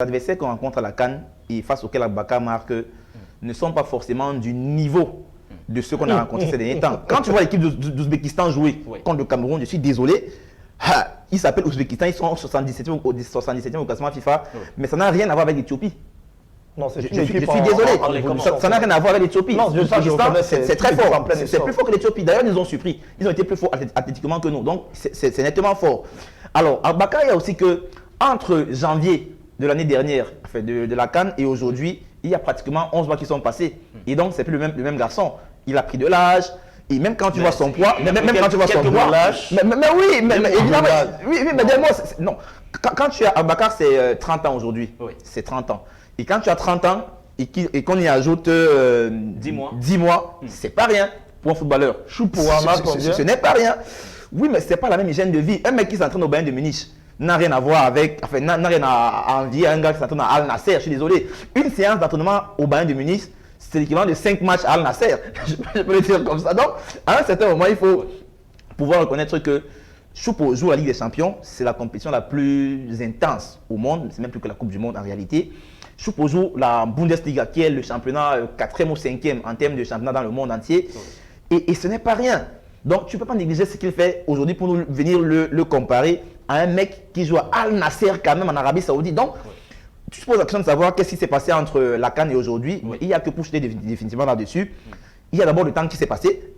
adversaires qu'on rencontre à la CAN et face auxquels Aboubakar marque ne sont pas forcément du niveau de ceux qu'on a rencontrés ces derniers temps. Quand tu vois l'équipe d'Ouzbékistan jouer contre le Cameroun, je suis désolé, ils s'appellent Ouzbékistan, ils sont 77e au classement FIFA, mais ça n'a rien à voir avec l'Éthiopie. Non, je suis désolé, ça n'a rien à voir avec l'Éthiopie. C'est très fort, c'est plus fort que l'Éthiopie. D'ailleurs, ils ont surpris, ils ont été plus forts athlétiquement que nous, donc c'est nettement fort. Alors, Aboubakar, il y a aussi que entre janvier de l'année dernière, enfin de la CAN et aujourd'hui, il y a pratiquement 11 mois qui sont passés. Et donc, c'est plus le même garçon. Il a pris de l'âge. Et même quand tu vois son poids, même quand tu vois son poids, mais oui, évidemment, oui, mais dis-moi, non. Quand tu as Aboubakar, c'est 30 ans aujourd'hui. Oui. C'est 30 ans. Et quand tu as 30 ans et qu'on y ajoute 10 mois, c'est pas rien pour un footballeur. Ce n'est pas rien. Oui, mais c'est pas la même hygiène de vie. Un mec qui s'entraîne au Bayern de Munich n'a rien à voir avec, enfin, n'a rien à envier à un gars qui s'entraîne à Al Nasser, je suis désolé. Une séance d'entraînement au Bayern de Munich, c'est l'équivalent de 5 matchs à Al Nasser. Je peux le dire comme ça. Donc, à un certain moment, il faut pouvoir reconnaître que Choupo joue à la Ligue des Champions, c'est la compétition la plus intense au monde, c'est même plus que la Coupe du Monde en réalité. Choupo joue la Bundesliga, qui est le championnat 4e ou 5e en termes de championnat dans le monde entier. Et ce n'est pas rien. Donc, tu ne peux pas négliger ce qu'il fait aujourd'hui pour nous venir le comparer à un mec qui joue à Al Nasser quand même en Arabie Saoudite. Donc, tu te poses la question de savoir qu'est-ce qui s'est passé entre la CAN et aujourd'hui. Il n'y a que pour jeter définitivement là-dessus. Il y a d'abord le temps qui s'est passé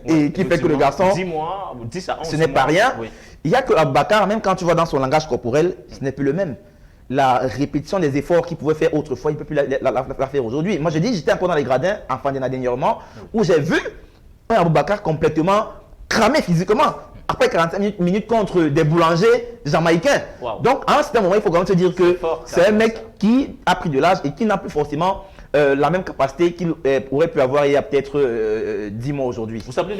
et qui fait que le garçon, 10 mois, 10 à 11 ce n'est pas rien. Oui. Il y a que Aboubakar, même quand tu vois dans son langage corporel, ce n'est plus le même. La répétition des efforts qu'il pouvait faire autrefois, il ne peut plus la faire aujourd'hui. Moi, je dis, j'étais encore dans les gradins en fin d'année dernièrement où j'ai vu un Aboubakar complètement cramé physiquement. Après 45 minutes contre des boulangers jamaïcains. Wow. Donc, à un certain moment, il faut quand même se dire que c'est un mec qui a pris de l'âge et qui n'a plus forcément la même capacité qu'il aurait pu avoir il y a peut-être 10 mois aujourd'hui. Vous savez,